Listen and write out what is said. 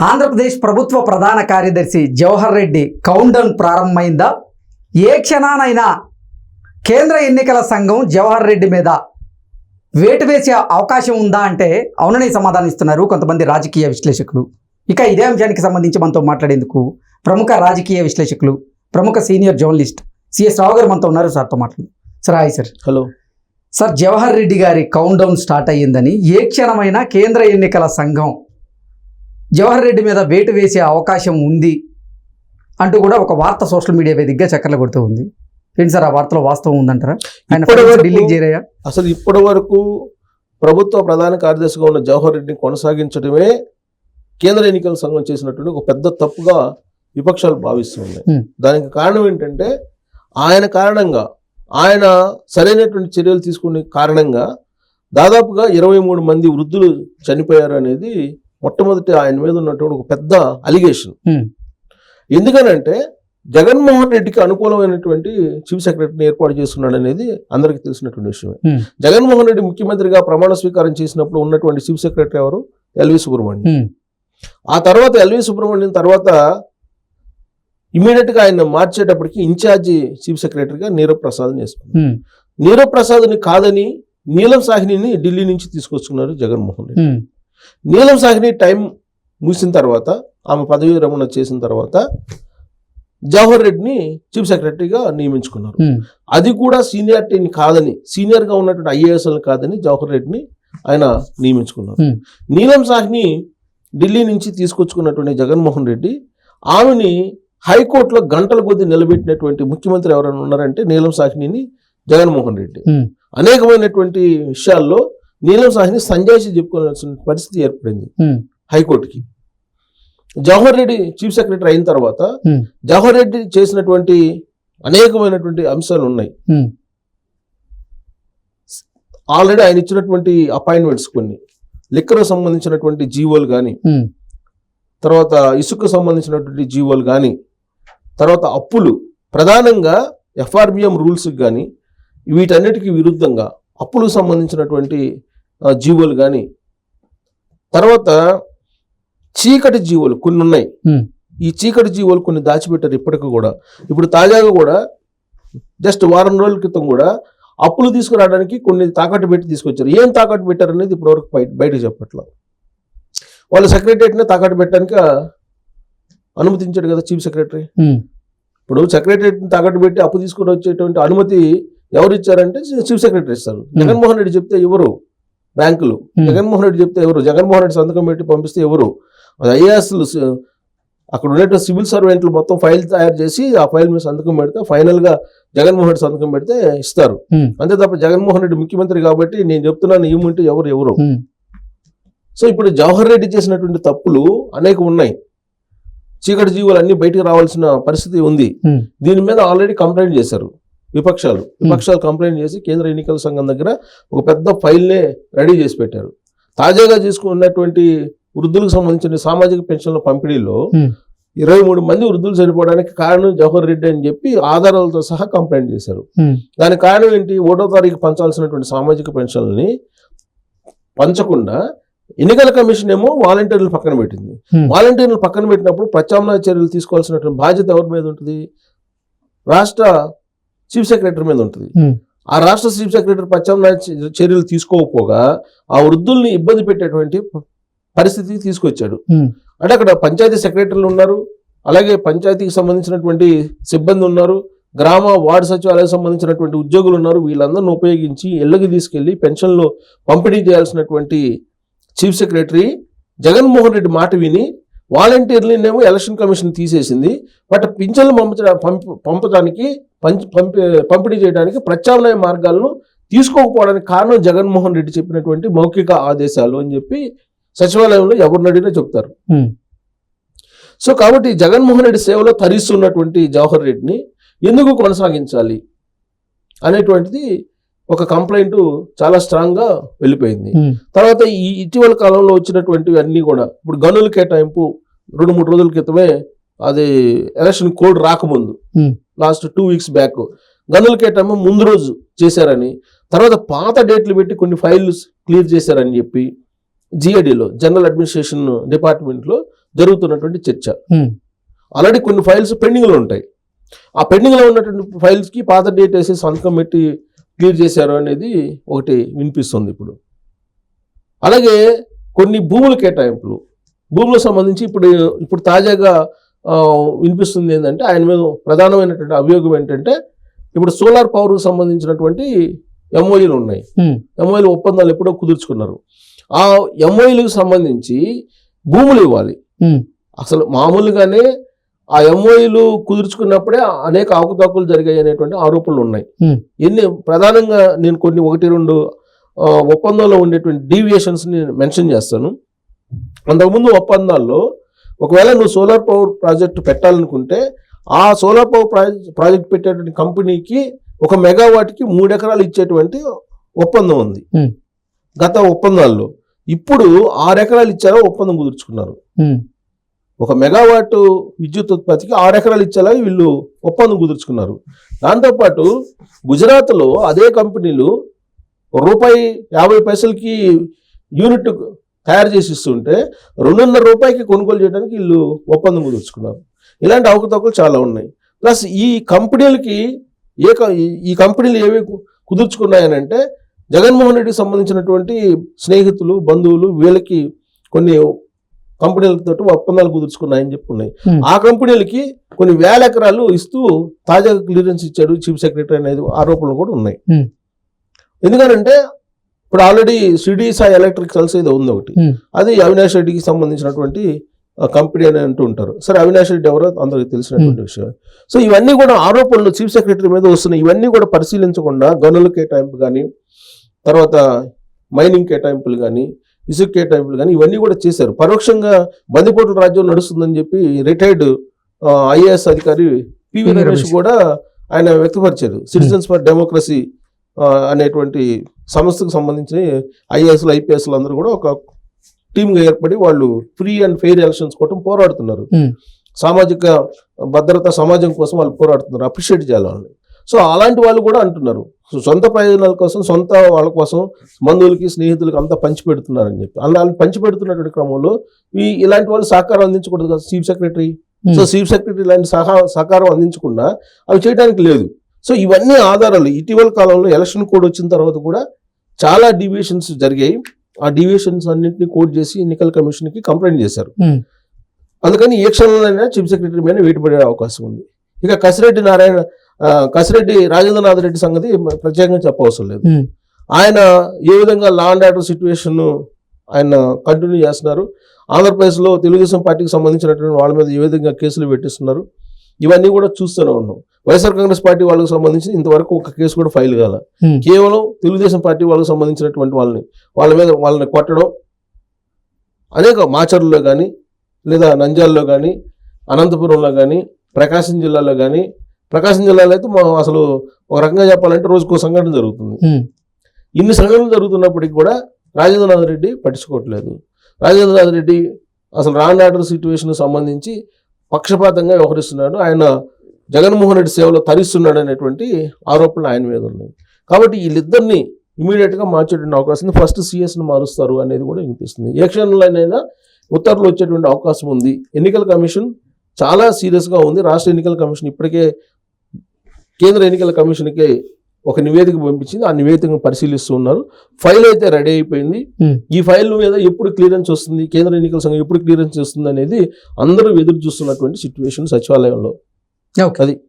ఆంధ్రప్రదేశ్ ప్రభుత్వ ప్రధాన కార్యదర్శి జవహర్ రెడ్డి కౌంట్డౌన్ ప్రారంభమైందా? ఏ క్షణానైనా కేంద్ర ఎన్నికల సంఘం జవహర్ రెడ్డి మీద వేటు వేసే అవకాశం ఉందా అంటే అవునని సమాధానం ఇస్తున్నారు కొంతమంది రాజకీయ విశ్లేషకులు. ఇక ఇదే అంశానికి సంబంధించి మనతో మాట్లాడేందుకు ప్రముఖ రాజకీయ విశ్లేషకులు, ప్రముఖ సీనియర్ జర్నలిస్ట్ సిఎస్ రావు గారు మనతో ఉన్నారు. సార్తో మాట్లాడు. Sir hi sir. Hello sir, Jawahar Reddy గారి కౌంట్డౌన్ స్టార్ట్ అయ్యిందని ఏ క్షణమైనా కేంద్ర ఎన్నికల సంఘం జవహర్ రెడ్డి మీద వేటు వేసే అవకాశం ఉంది అంటూ కూడా ఒక వార్త సోషల్ మీడియా వేదికగా చక్కర్లు కొడుతూ ఉంది. ఏంటి సార్, ఆ వార్తలో వాస్తవం ఉందంటారా? ఢిల్లీకి చేరాయా? అసలు ఇప్పటి వరకు ప్రభుత్వ ప్రధాన కార్యదర్శిగా ఉన్న జవహర్ రెడ్డిని కొనసాగించడమే కేంద్ర ఎన్నికల సంఘం చేసినటువంటి ఒక పెద్ద తప్పుగా విపక్షాలు భావిస్తున్నాయి. దానికి కారణం ఏంటంటే ఆయన సరైనటువంటి చర్యలు తీసుకునే కారణంగా దాదాపుగా 23 మంది వృద్ధులు చనిపోయారు అనేది మొట్టమొదటి ఆయన మీద ఉన్నటువంటి ఒక పెద్ద అలిగేషన్. ఎందుకనంటే జగన్మోహన్ రెడ్డికి అనుకూలమైనటువంటి చీఫ్ సెక్రటరీని ఏర్పాటు చేస్తున్నాడు అనేది అందరికీ తెలిసినటువంటి విషయమే. జగన్మోహన్ రెడ్డి ముఖ్యమంత్రిగా ప్రమాణ స్వీకారం చేసినప్పుడు ఉన్నటువంటి చీఫ్ సెక్రటరీ ఎవరు? ఎల్వి సుబ్రహ్మణ్యం. ఆ తర్వాత ఎల్వి సుబ్రహ్మణ్యం తర్వాత ఇమీడియట్ గా ఆయన మార్చేటప్పటికి ఇన్ఛార్జి చీఫ్ సెక్రటరీగా నీరవ్ ప్రసాద్ చేసుకున్నారు. నీరవ్ ప్రసాద్ని కాదని నీలం సాహ్నిని ఢిల్లీ నుంచి తీసుకొచ్చుకున్నారు జగన్మోహన్ రెడ్డి. నీలం సాహ్ని టైం ముగిసిన తర్వాత, ఆమె పదవీ విరమణ చేసిన తర్వాత జవహర్ రెడ్డిని చీఫ్ సెక్రటరీగా నియమించుకున్నారు. అది కూడా సీనియారిటీని కాదని, సీనియర్గా ఉన్నటువంటి ఐఏఎస్లను కాదని జవహర్ రెడ్డిని ఆయన నియమించుకున్నారు. నీలం సాహ్ని ఢిల్లీ నుంచి తీసుకొచ్చుకున్నటువంటి జగన్మోహన్ రెడ్డి ఆమెని హైకోర్టులో గంటల కొద్దీ నిలబెట్టినటువంటి ముఖ్యమంత్రి ఎవరైనా ఉన్నారంటే నీలం సాహ్నిని జగన్మోహన్ రెడ్డి. అనేకమైనటువంటి విషయాల్లో నీలం సాహ్ని సంజాయిషి చెప్పుకోవాల్సిన పరిస్థితి ఏర్పడింది హైకోర్టుకి. జవహర్ రెడ్డి చీఫ్ సెక్రటరీ అయిన తర్వాత జవహర్ రెడ్డి చేసినటువంటి అనేకమైనటువంటి అంశాలు ఉన్నాయి. ఆల్రెడీ ఆయన ఇచ్చినటువంటి అపాయింట్మెంట్స్, కొన్ని లిక్కర్ సంబంధించినటువంటి జీవోలు కానీ, తర్వాత ఇసుకు సంబంధించినటువంటి జీవోలు కానీ, తర్వాత అప్పులు, ప్రధానంగా ఎఫ్ఆర్బిఎం రూల్స్ కానీ వీటన్నిటికీ విరుద్ధంగా అప్పులకు సంబంధించినటువంటి జీవోలు కానీ, తర్వాత చీకటి జీవోలు కొన్ని ఉన్నాయి. ఈ చీకటి జీవోలు కొన్ని దాచిపెట్టారు ఇప్పటికీ కూడా. ఇప్పుడు తాజాగా కూడా జస్ట్ వారం రోజుల క్రితం కూడా అప్పులు తీసుకురావడానికి కొన్ని తాకట్టు పెట్టి తీసుకొచ్చారు. ఏం తాకట్టు పెట్టారు అనేది ఇప్పటివరకు బయటకు చెప్పట్లేదు. వాళ్ళు సెక్రటరియట్నే తాకట్టు పెట్టడానికి అనుమతించాడు కదా చీఫ్ సెక్రటరీ. ఇప్పుడు సెక్రటరియట్ని తాకట్టు పెట్టి అప్పు తీసుకుని వచ్చేటువంటి అనుమతి ఎవరు ఇచ్చారంటే చీఫ్ సెక్రటరీ ఇస్తారు. జగన్మోహన్ రెడ్డి చెప్తే ఎవరు? బ్యాంకులు. జగన్మోహన్ రెడ్డి చెప్తే ఎవరు? జగన్మోహన్ రెడ్డి సంతకం పెట్టి పంపిస్తే ఎవరు? ఐఏఎస్లు, అక్కడ ఉన్నటువంటి సివిల్ సర్వెంట్లు మొత్తం ఫైల్ తయారు చేసి ఆ ఫైల్ మీద సంతకం పెడితే ఫైనల్ గా జగన్మోహన్ రెడ్డి సంతకం పెడితే ఇస్తారు. అంతే తప్ప జగన్మోహన్ రెడ్డి ముఖ్యమంత్రి కాబట్టి నేను చెప్తున్నాను ఏమంటే ఎవరు. సో ఇప్పుడు జవహర్ రెడ్డి చేసినటువంటి తప్పులు అనేక ఉన్నాయి. చీకటి జీవులు అన్ని బయటకు రావాల్సిన పరిస్థితి ఉంది. దీని మీద ఆల్రెడీ కంప్లైంట్ చేశారు విపక్షాలు కంప్లైంట్ చేసి కేంద్ర ఎన్నికల సంఘం దగ్గర ఒక పెద్ద ఫైల్నే రెడీ చేసి పెట్టారు. తాజాగా చేసుకున్నటువంటి వృద్ధులకు సంబంధించిన సామాజిక పెన్షన్ల పంపిణీలో 23 మంది వృద్ధులు చనిపోవడానికి కారణం జవహర్ రెడ్డి అని చెప్పి ఆధారాలతో సహా కంప్లైంట్ చేశారు. దానికి కారణం ఏంటి? 1వ తారీఖు పంచాల్సినటువంటి సామాజిక పెన్షన్లని పంచకుండా ఎన్నికల కమిషన్ ఏమో వాలంటీర్లు పక్కన పెట్టింది. వాలంటీర్లు పక్కన పెట్టినప్పుడు ప్రత్యామ్నాయ చర్యలు తీసుకోవాల్సినటువంటి బాధ్యత ఎవరి మీద ఉంటుంది? రాష్ట్ర చీఫ్ సెక్రటరీ మీద ఉంటుంది. ఆ రాష్ట్ర చీఫ్ సెక్రటరీ ప్రత్యామ్నాయ చర్యలు తీసుకోకపోగా ఆ వృద్ధుల్ని ఇబ్బంది పెట్టేటువంటి పరిస్థితికి తీసుకొచ్చాడు. అంటే అక్కడ పంచాయతీ సెక్రటరీలు ఉన్నారు, అలాగే పంచాయతీకి సంబంధించినటువంటి సిబ్బంది ఉన్నారు, గ్రామ వార్డు సచివాలయానికి సంబంధించినటువంటి ఉద్యోగులు ఉన్నారు. వీళ్ళందరినీ ఉపయోగించి ఇళ్లకి తీసుకెళ్లి పెన్షన్లు పంపిణీ చేయాల్సినటువంటి చీఫ్ సెక్రటరీ జగన్మోహన్ రెడ్డి మాట విని వాలంటీర్లనేమో ఎలక్షన్ కమిషన్ తీసేసింది. బట్ పింఛన్లు పంపడానికి పంపిణీ చేయడానికి ప్రత్యామ్నాయ మార్గాలను తీసుకోకపోవడానికి కారణం జగన్మోహన్ రెడ్డి చెప్పినటువంటి మౌఖిక ఆదేశాలు అని చెప్పి సచివాలయంలో ఎవరిని అడిగినా చెప్తారు. సో కాబట్టి జగన్మోహన్ రెడ్డి సేవలో తరిస్తున్నటువంటి జవహర్ రెడ్డిని ఎందుకు కొనసాగించాలి అనేటువంటిది ఒక కంప్లైంట్ చాలా స్ట్రాంగ్ గా వెళ్ళిపోయింది. తర్వాత ఈ ఇటీవల కాలంలో వచ్చినటువంటివి అన్ని కూడా, ఇప్పుడు గనుల కేటాయింపు 2-3 రోజుల క్రితమే, అది ఎలక్షన్ కోడ్ రాకముందు లాస్ట్ 2 వీక్స్ బ్యాక్ గనుల కేటాయింపు ముందు రోజు చేశారని, తర్వాత పాత డేట్లు పెట్టి కొన్ని ఫైల్స్ క్లియర్ చేశారని చెప్పి జిఏడిలో, జనరల్ అడ్మినిస్ట్రేషన్ డిపార్ట్మెంట్లో జరుగుతున్నటువంటి చర్చ. ఉమ్, ఆల్రెడీ కొన్ని ఫైల్స్ పెండింగ్లో ఉంటాయి. ఆ పెండింగ్లో ఉన్నటువంటి ఫైల్స్కి పాత డేట్ వేసి సంతకం పెట్టి క్లియర్ చేశారు అనేది ఒకటి వినిపిస్తుంది ఇప్పుడు. అలాగే కొన్ని భూముల కేటాయింపులు, భూములకు సంబంధించి ఇప్పుడు తాజాగా వినిపిస్తుంది ఏంటంటే ఆయన మీద ప్రధానమైనటువంటి అభియోగం ఏంటంటే ఇప్పుడు సోలార్ పవర్కు సంబంధించినటువంటి ఎంఓయూలు ఉన్నాయి. ఎంఓయూలు ఒప్పందాలు ఎప్పుడో కుదుర్చుకున్నారు. ఆ ఎంఓయూలకు సంబంధించి భూములు ఇవ్వాలి. అసలు మామూలుగానే ఆ ఎంఓయూలు కుదుర్చుకున్నప్పుడే అనేక అవకతవకలు జరిగాయి అనేటువంటి ఆరోపణలు ఉన్నాయి. ప్రధానంగా నేను కొన్ని 1-2 ఒప్పందంలో ఉండేటువంటి డీవియేషన్స్ మెన్షన్ చేస్తాను. అంతకుముందు ఒప్పందాల్లో ఒకవేళ నువ్వు సోలార్ పవర్ ప్రాజెక్టు పెట్టాలనుకుంటే ఆ సోలార్ పవర్ ప్రాజెక్ట్ పెట్టేటువంటి కంపెనీకి 1 మెగావాట్కి 3 ఎకరాలు ఇచ్చేటువంటి ఒప్పందం ఉంది గత ఒప్పందాల్లో. ఇప్పుడు 6 ఎకరాలు ఇచ్చారో ఒప్పందం కుదుర్చుకున్నారు. 1 మెగావాట్ విద్యుత్ ఉత్పత్తికి 6 ఎకరాలు ఇచ్చేలా వీళ్ళు ఒప్పందం కుదుర్చుకున్నారు. దాంతోపాటు గుజరాత్లో అదే కంపెనీలు ₹1.50 యూనిట్ తయారు చేసి ఇస్తుంటే ₹2.50 కొనుగోలు చేయడానికి వీళ్ళు ఒప్పందం కుదుర్చుకున్నారు. ఇలాంటి అవకతవకలు చాలా ఉన్నాయి. ప్లస్ ఈ కంపెనీలకి ఈ కంపెనీలు ఏవి కుదుర్చుకున్నాయనంటే జగన్మోహన్ రెడ్డికి సంబంధించినటువంటి స్నేహితులు, బంధువులు వీళ్ళకి కొన్ని కంపెనీలతో ఒప్పందాలు కుదుర్చుకున్నాయని చెప్పున్నాయి. ఆ కంపెనీలకి కొన్ని 1000 ఎకరాలు ఇస్తూ తాజాగా క్లియరెన్స్ ఇచ్చాడు చీఫ్ సెక్రటరీ అనేది ఆరోపణలు కూడా ఉన్నాయి. ఎందుకంటే ఇప్పుడు ఆల్రెడీ షిరిడి సాయి ఎలక్ట్రికల్స్ ఏదో ఉంది ఒకటి, అది అవినాష్ రెడ్డికి సంబంధించినటువంటి కంపెనీ అని అంటూ ఉంటారు. సరే, అవినాష్ రెడ్డి ఎవరో అందరికి తెలిసినటువంటి విషయం. సో ఇవన్నీ కూడా ఆరోపణలు చీఫ్ సెక్రటరీ మీద వస్తున్నాయి. ఇవన్నీ కూడా పరిశీలించకుండా గనుల కేటాయింపు కానీ, తర్వాత మైనింగ్ కేటాయింపులు కానీ, ఇసుక కేటాయింపులు కానీ ఇవన్నీ కూడా చేశారు. పరోక్షంగా బందిపోట్ల రాజ్యం నడుస్తుందని చెప్పి రిటైర్డ్ ఐఏఎస్ అధికారి పివి రమేష్ కూడా ఆయన వ్యక్తపరిచారు. సిటిజన్స్ ఫర్ డెమోక్రసీ అనేటువంటి సంస్థకు సంబంధించి ఐఏఎస్లు, ఐపీఎస్లు అందరూ కూడా ఒక టీమ్గా ఏర్పడి వాళ్ళు ఫ్రీ అండ్ ఫెయిర్ ఎలక్షన్స్ కోసం పోరాడుతున్నారు. సామాజిక భద్రత సమాజం కోసం వాళ్ళు పోరాడుతున్నారు. అప్రిషియేట్ చేయాలి వాళ్ళని. సో అలాంటి వాళ్ళు కూడా అంటున్నారు సొంత ప్రయోజనాల కోసం, సొంత వాళ్ళ కోసం బంధువులకి, స్నేహితులకి అంతా పంచిపెడుతున్నారని చెప్పి. అలా పంచిపెడుతున్నటువంటి క్రమంలో ఇలాంటి వాళ్ళు సహకారం అందించకూడదు కదా chief secretary. So chief secretary ఇలాంటి సహకారం అందించకుండా అవి చేయడానికి లేదు. సో ఇవన్నీ ఆధారాలు. ఇటీవల కాలంలో ఎలక్షన్ కోడ్ వచ్చిన తర్వాత కూడా చాలా డీవియేషన్స్ జరిగాయి. ఆ డీవియేషన్స్ అన్నింటినీ కోడ్ చేసి ఎన్నికల కమిషన్కి కంప్లైంట్ చేశారు. అందుకని ఏ క్షణంలోనైనా చీఫ్ సెక్రటరీ మీద వేటు పడే అవకాశం ఉంది. ఇక కసిరెడ్డి రాజేంద్రనాథ్ రెడ్డి సంగతి ప్రత్యేకంగా చెప్పవసరం లేదు. ఆయన ఏ విధంగా లా అండ్ ఆర్డర్ సిచ్యువేషన్ ఆయన కంటిన్యూ చేస్తున్నారు, ఆంధ్రప్రదేశ్లో తెలుగుదేశం పార్టీకి సంబంధించినటువంటి వాళ్ళ మీద ఏ విధంగా కేసులు పెట్టిస్తున్నారు, ఇవన్నీ కూడా చూస్తూనే ఉన్నాం. వైఎస్ఆర్ కాంగ్రెస్ పార్టీ వాళ్ళకి సంబంధించి ఇంతవరకు ఒక కేసు కూడా ఫైల్ కాల. కేవలం తెలుగుదేశం పార్టీ వాళ్ళకి సంబంధించినటువంటి వాళ్ళని కొట్టడం, అనేక మాచర్లలో కానీ, లేదా నంద్యాలలో కానీ, అనంతపురంలో కానీ, ప్రకాశం జిల్లాలో కానీ. ప్రకాశం జిల్లాలో అయితే అసలు ఒక రకంగా చెప్పాలంటే రోజుకో సంఘటన జరుగుతుంది. ఇన్ని సంఘటనలు జరుగుతున్నప్పటికీ కూడా రాజేంద్రనాథ్ రెడ్డి పట్టించుకోవట్లేదు. రాజేంద్రనాథ్ రెడ్డి అసలు లా అండ్ ఆర్డర్ సిచ్యువేషన్ సంబంధించి పక్షపాతంగా వ్యవహరిస్తున్నాడు. ఆయన జగన్మోహన్ రెడ్డి సేవలో తరిస్తున్నాడు అనేటువంటి ఆరోపణలు ఆయన మీద ఉన్నాయి. కాబట్టి వీళ్ళిద్దరిని ఇమీడియట్గా మార్చేటువంటి అవకాశం ఉంది. ఫస్ట్ సిఎస్ని మారుస్తారు అనేది కూడా వినిపిస్తుంది. ఏ క్షణంలోనైనా ఉత్తర్వులు వచ్చేటువంటి అవకాశం ఉంది. ఎన్నికల కమిషన్ చాలా సీరియస్గా ఉంది. రాష్ట్ర ఎన్నికల కమిషన్ ఇప్పటికే కేంద్ర ఎన్నికల కమిషన్కి ఒక నివేదిక పంపించింది. ఆ నివేదికను పరిశీలిస్తూ ఉన్నారు. ఫైల్ అయితే రెడీ అయిపోయింది. ఈ ఫైల్ మీద ఎప్పుడు క్లియరెన్స్ వస్తుంది, కేంద్ర ఎన్నికల సంఘం ఎప్పుడు క్లియరెన్స్ వస్తుంది అనేది అందరూ ఎదురు చూస్తున్నటువంటి సిచ్యువేషన్ సచివాలయంలో. అది